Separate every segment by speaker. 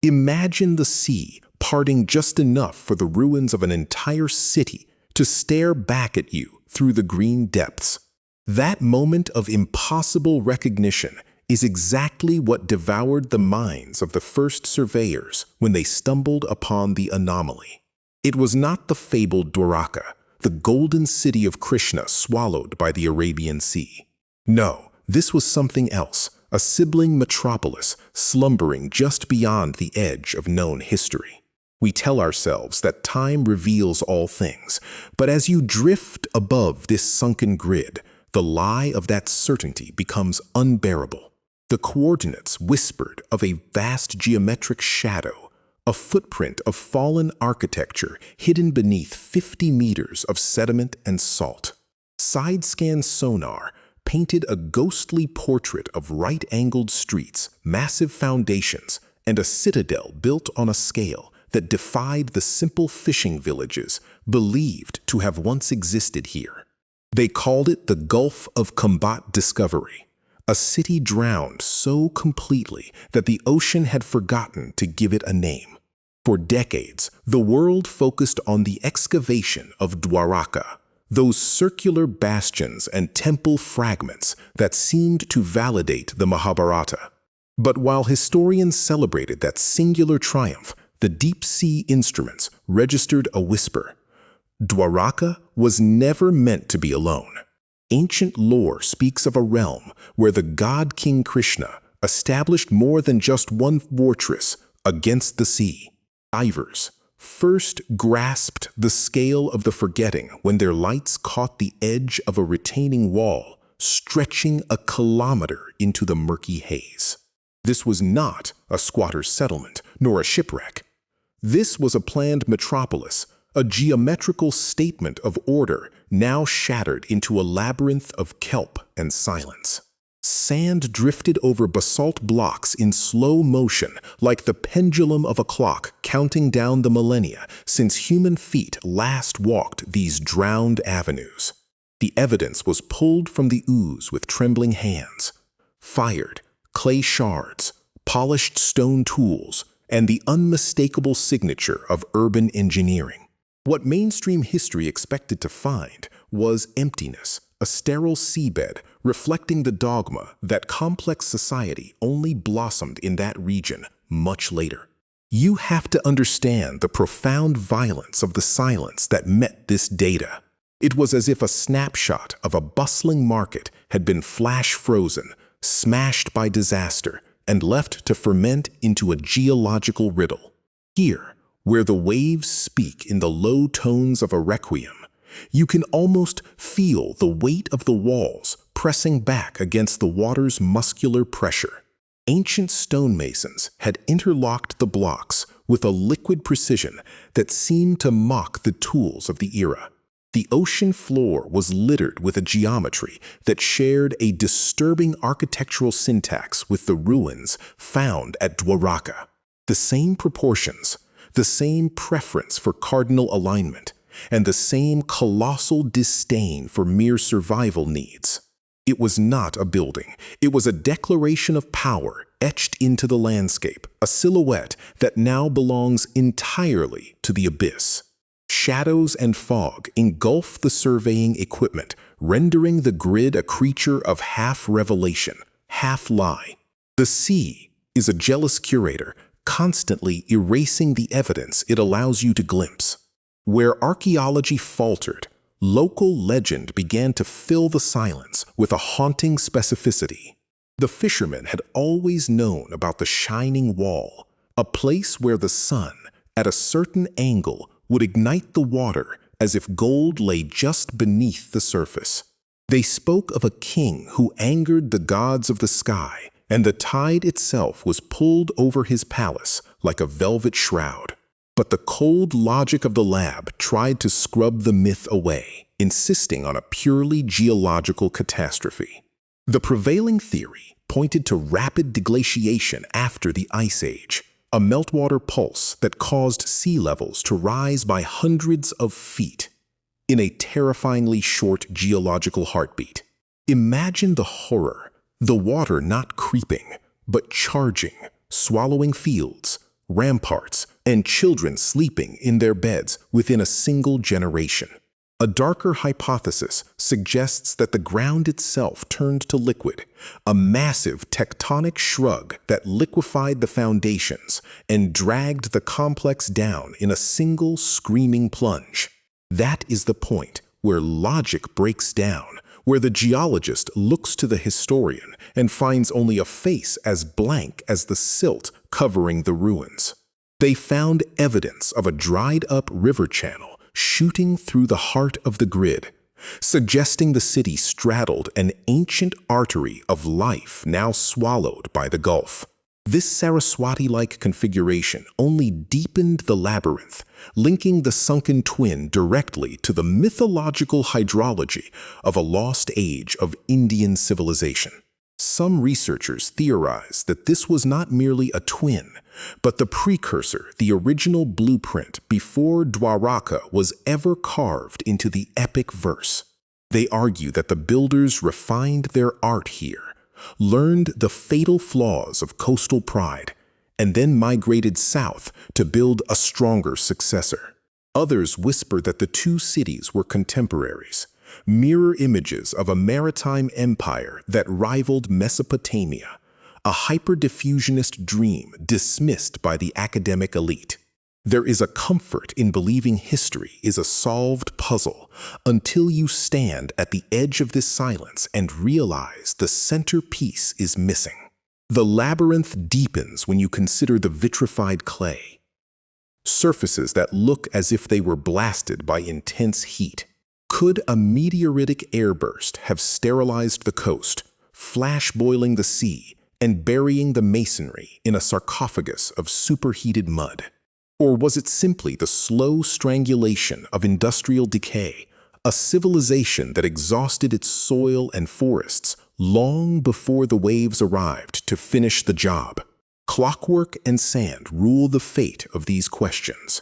Speaker 1: Imagine the sea parting just enough for the ruins of an entire city to stare back at you through the green depths. That moment of impossible recognition is exactly what devoured the minds of the first surveyors when they stumbled upon the anomaly. It was not the fabled Dwaraka, the golden city of Krishna swallowed by the Arabian Sea. No, this was something else, a sibling metropolis slumbering just beyond the edge of known history. We tell ourselves that time reveals all things, but as you drift above this sunken grid, the lie of that certainty becomes unbearable. The coordinates whispered of a vast geometric shadow, a footprint of fallen architecture hidden beneath 50 meters of sediment and salt. Side-scan sonar painted a ghostly portrait of right-angled streets, massive foundations, and a citadel built on a scale that defied the simple fishing villages believed to have once existed here. They called it the Gulf of Khambhat discovery, a city drowned so completely that the ocean had forgotten to give it a name. For decades, the world focused on the excavation of Dwaraka, those circular bastions and temple fragments that seemed to validate the Mahabharata. But while historians celebrated that singular triumph, the deep-sea instruments registered a whisper. Dwaraka was never meant to be alone. Ancient lore speaks of a realm where the god King Krishna established more than just one fortress against the sea. Divers first grasped the scale of the forgetting when their lights caught the edge of a retaining wall stretching a kilometer into the murky haze. This was not a squatter's settlement, nor a shipwreck. This was a planned metropolis, a geometrical statement of order now shattered into a labyrinth of kelp and silence. Sand drifted over basalt blocks in slow motion like the pendulum of a clock counting down the millennia since human feet last walked these drowned avenues. The evidence was pulled from the ooze with trembling hands. Fired, clay shards, polished stone tools, and the unmistakable signature of urban engineering. What mainstream history expected to find was emptiness, a sterile seabed reflecting the dogma that complex society only blossomed in that region much later. You have to understand the profound violence of the silence that met this data. It was as if a snapshot of a bustling market had been flash-frozen, smashed by disaster, and left to ferment into a geological riddle. Here, where the waves speak in the low tones of a requiem, you can almost feel the weight of the walls pressing back against the water's muscular pressure. Ancient stonemasons had interlocked the blocks with a liquid precision that seemed to mock the tools of the era. The ocean floor was littered with a geometry that shared a disturbing architectural syntax with the ruins found at Dwaraka. The same proportions, the same preference for cardinal alignment, and the same colossal disdain for mere survival needs. It was not a building. It was a declaration of power etched into the landscape, a silhouette that now belongs entirely to the abyss. Shadows and fog engulf the surveying equipment, rendering the grid a creature of half revelation, half lie. The sea is a jealous curator, constantly erasing the evidence it allows you to glimpse. Where archaeology faltered, local legend began to fill the silence with a haunting specificity. The fishermen had always known about the shining wall, a place where the sun, at a certain angle, would ignite the water as if gold lay just beneath the surface. They spoke of a king who angered the gods of the sky, and the tide itself was pulled over his palace like a velvet shroud. But the cold logic of the lab tried to scrub the myth away, insisting on a purely geological catastrophe. The prevailing theory pointed to rapid deglaciation after the Ice Age, a meltwater pulse that caused sea levels to rise by hundreds of feet in a terrifyingly short geological heartbeat. Imagine the horror, the water not creeping, but charging, swallowing fields, ramparts, and children sleeping in their beds within a single generation. A darker hypothesis suggests that the ground itself turned to liquid, a massive tectonic shrug that liquefied the foundations and dragged the complex down in a single screaming plunge. That is the point where logic breaks down, where the geologist looks to the historian and finds only a face as blank as the silt covering the ruins. They found evidence of a dried-up river channel shooting through the heart of the grid, suggesting the city straddled an ancient artery of life now swallowed by the Gulf. This Saraswati-like configuration only deepened the labyrinth, linking the sunken twin directly to the mythological hydrology of a lost age of Indian civilization. Some researchers theorize that this was not merely a twin, but the precursor, the original blueprint before Dwaraka was ever carved into the epic verse. They argue that the builders refined their art here, learned the fatal flaws of coastal pride, and then migrated south to build a stronger successor. Others whisper that the two cities were contemporaries, mirror images of a maritime empire that rivaled Mesopotamia, a hyper-diffusionist dream dismissed by the academic elite. There is a comfort in believing history is a solved puzzle until you stand at the edge of this silence and realize the centerpiece is missing. The labyrinth deepens when you consider the vitrified clay, surfaces that look as if they were blasted by intense heat. Could a meteoritic airburst have sterilized the coast, flash-boiling the sea, and burying the masonry in a sarcophagus of superheated mud? Or was it simply the slow strangulation of industrial decay, a civilization that exhausted its soil and forests long before the waves arrived to finish the job? Clockwork and sand rule the fate of these questions,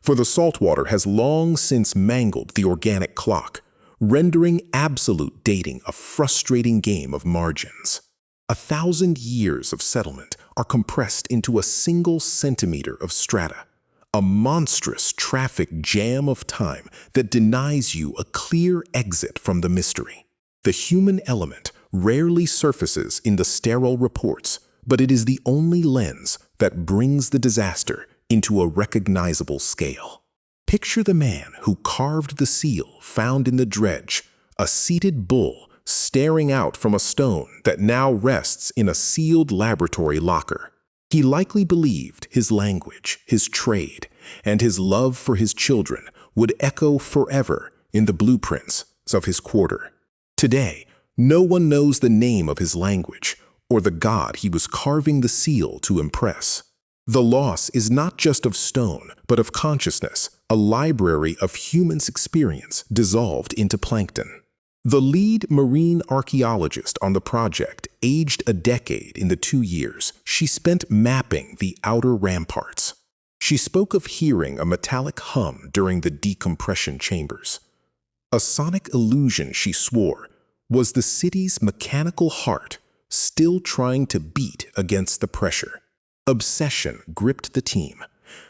Speaker 1: for the saltwater has long since mangled the organic clock, rendering absolute dating a frustrating game of margins. 1,000 years of settlement are compressed into a single centimeter of strata, a monstrous traffic jam of time that denies you a clear exit from the mystery. The human element rarely surfaces in the sterile reports, but it is the only lens that brings the disaster into a recognizable scale. Picture the man who carved the seal found in the dredge, a seated bull staring out from a stone that now rests in a sealed laboratory locker. He likely believed his language, his trade, and his love for his children would echo forever in the blueprints of his quarter. Today, no one knows the name of his language or the god he was carving the seal to impress. The loss is not just of stone, but of consciousness, a library of human's experience dissolved into plankton. The lead marine archaeologist on the project aged a decade in the 2 years she spent mapping the outer ramparts. She spoke of hearing a metallic hum during the decompression chambers. A sonic illusion, she swore, was the city's mechanical heart still trying to beat against the pressure. Obsession gripped the team.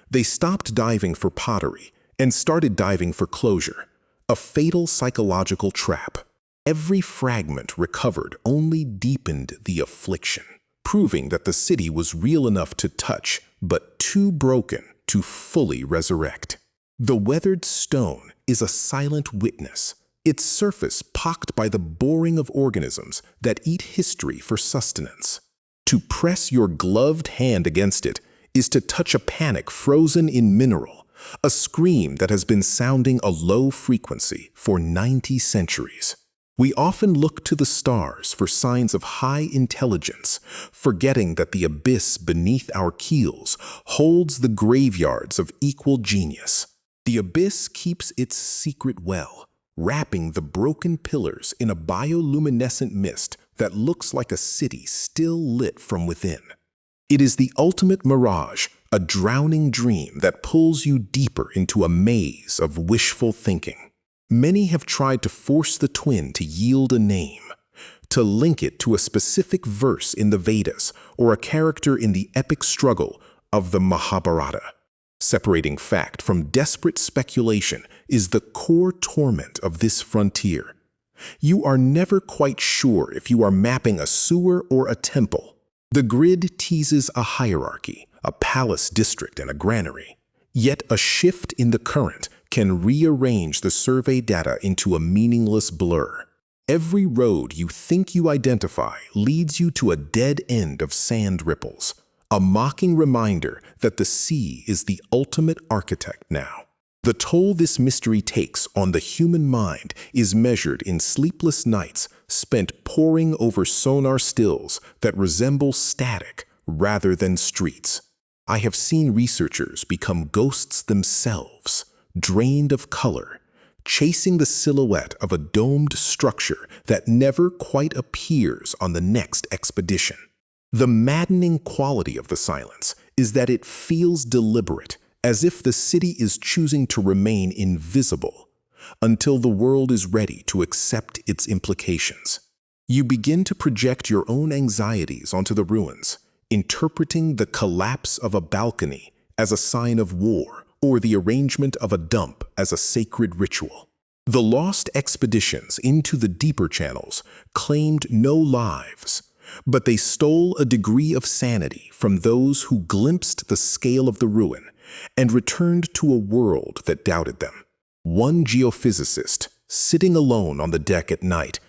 Speaker 1: They stopped diving for pottery and started diving for closure, a fatal psychological trap. Every fragment recovered only deepened the affliction, proving that the city was real enough to touch, but too broken to fully resurrect. The weathered stone is a silent witness, its surface pocked by the boring of organisms that eat history for sustenance. To press your gloved hand against it is to touch a panic frozen in mineral, a scream that has been sounding a low frequency for 90 centuries. We often look to the stars for signs of high intelligence, forgetting that the abyss beneath our keels holds the graveyards of equal genius. The abyss keeps its secret well, wrapping the broken pillars in a bioluminescent mist that looks like a city still lit from within. It is the ultimate mirage, a drowning dream that pulls you deeper into a maze of wishful thinking. Many have tried to force the twin to yield a name, to link it to a specific verse in the Vedas or a character in the epic struggle of the Mahabharata. Separating fact from desperate speculation is the core torment of this frontier. You are never quite sure if you are mapping a sewer or a temple. The grid teases a hierarchy, a palace district, and a granary. Yet a shift in the current can rearrange the survey data into a meaningless blur. Every road you think you identify leads you to a dead end of sand ripples, a mocking reminder that the sea is the ultimate architect now. The toll this mystery takes on the human mind is measured in sleepless nights spent poring over sonar stills that resemble static rather than streets. I have seen researchers become ghosts themselves, drained of color, chasing the silhouette of a domed structure that never quite appears on the next expedition. The maddening quality of the silence is that it feels deliberate, as if the city is choosing to remain invisible until the world is ready to accept its implications. You begin to project your own anxieties onto the ruins, interpreting the collapse of a balcony as a sign of war or the arrangement of a dump as a sacred ritual. The lost expeditions into the deeper channels claimed no lives, but they stole a degree of sanity from those who glimpsed the scale of the ruin and returned to a world that doubted them. One geophysicist, sitting alone on the deck at night,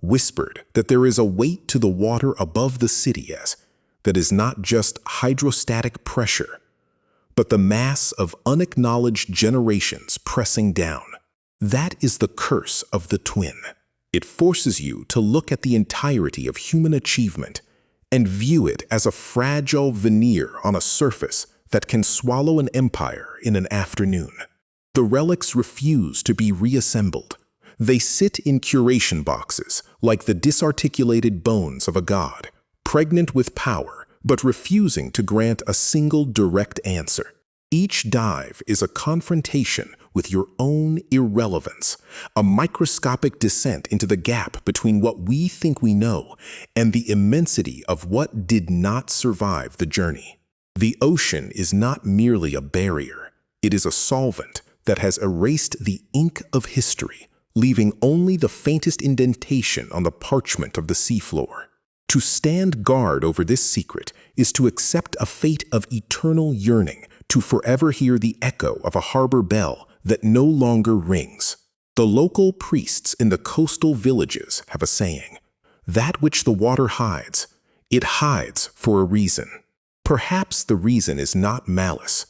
Speaker 1: whispered that there is a weight to the water above the city that is not just hydrostatic pressure, but the mass of unacknowledged generations pressing down. That is the curse of the twin. It forces you to look at the entirety of human achievement and view it as a fragile veneer on a surface that can swallow an empire in an afternoon. The relics refuse to be reassembled. They sit in curation boxes like the disarticulated bones of a god, pregnant with power, but refusing to grant a single direct answer. Each dive is a confrontation with your own irrelevance, a microscopic descent into the gap between what we think we know and the immensity of what did not survive the journey. The ocean is not merely a barrier, it is a solvent that has erased the ink of history, leaving only the faintest indentation on the parchment of the seafloor. To stand guard over this secret is to accept a fate of eternal yearning, to forever hear the echo of a harbor bell that no longer rings. The local priests in the coastal villages have a saying, "That which the water hides, it hides for a reason." Perhaps the reason is not malice,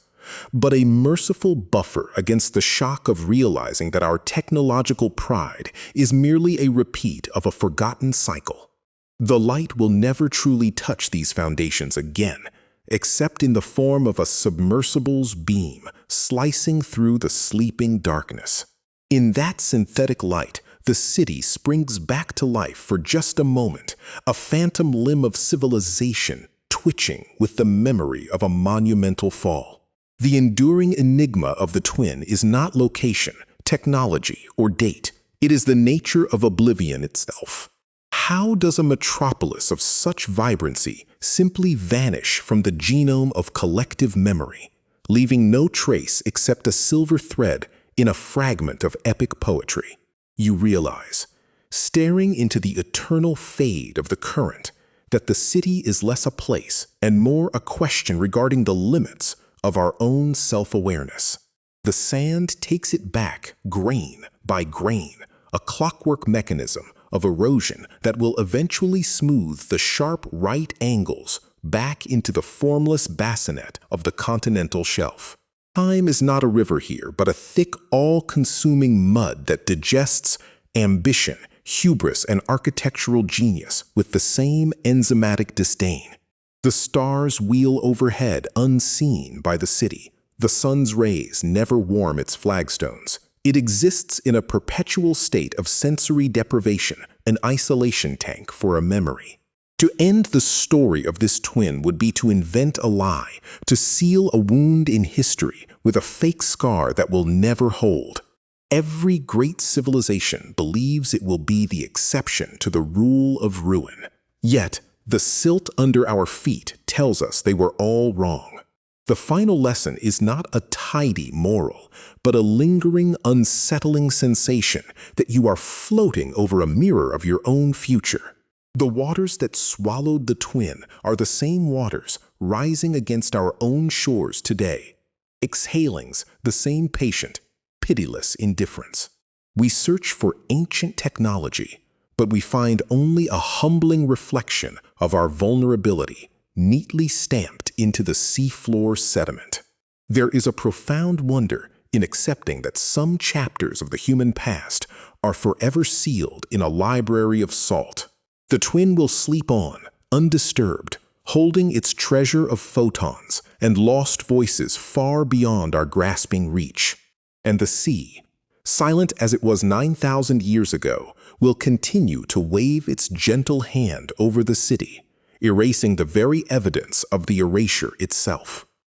Speaker 1: but a merciful buffer against the shock of realizing that our technological pride is merely a repeat of a forgotten cycle. The light will never truly touch these foundations again, except in the form of a submersible's beam slicing through the sleeping darkness. In that synthetic light, the city springs back to life for just a moment, a phantom limb of civilization twitching with the memory of a monumental fall. The enduring enigma of the twin is not location, technology, or date. It is the nature of oblivion itself. How does a metropolis of such vibrancy simply vanish from the genome of collective memory, leaving no trace except a silver thread in a fragment of epic poetry? You realize, staring into the eternal fade of the current, that the city is less a place and more a question regarding the limits of our own self-awareness. The sand takes it back, grain by grain, a clockwork mechanism of erosion that will eventually smooth the sharp right angles back into the formless bassinet of the continental shelf. Time is not a river here, but a thick, all-consuming mud that digests ambition, hubris, and architectural genius with the same enzymatic disdain. The stars wheel overhead unseen by the city. The sun's rays never warm its flagstones. It exists in a perpetual state of sensory deprivation, an isolation tank for a memory. To end the story of this twin would be to invent a lie, to seal a wound in history with a fake scar that will never hold. Every great civilization believes it will be the exception to the rule of ruin. Yet, the silt under our feet tells us they were all wrong. The final lesson is not a tidy moral, but a lingering, unsettling sensation that you are floating over a mirror of your own future. The waters that swallowed the twin are the same waters rising against our own shores today. Exhalings, the same patient, pitiless indifference. We search for ancient technology, but we find only a humbling reflection of our vulnerability, neatly stamped into the seafloor sediment. There is a profound wonder in accepting that some chapters of the human past are forever sealed in a library of salt. The twin will sleep on, undisturbed, holding its treasure of photons and lost voices far beyond our grasping reach. And the sea, silent as it was 9,000 years ago, will continue to wave its gentle hand over the city, erasing the very evidence of the erasure itself.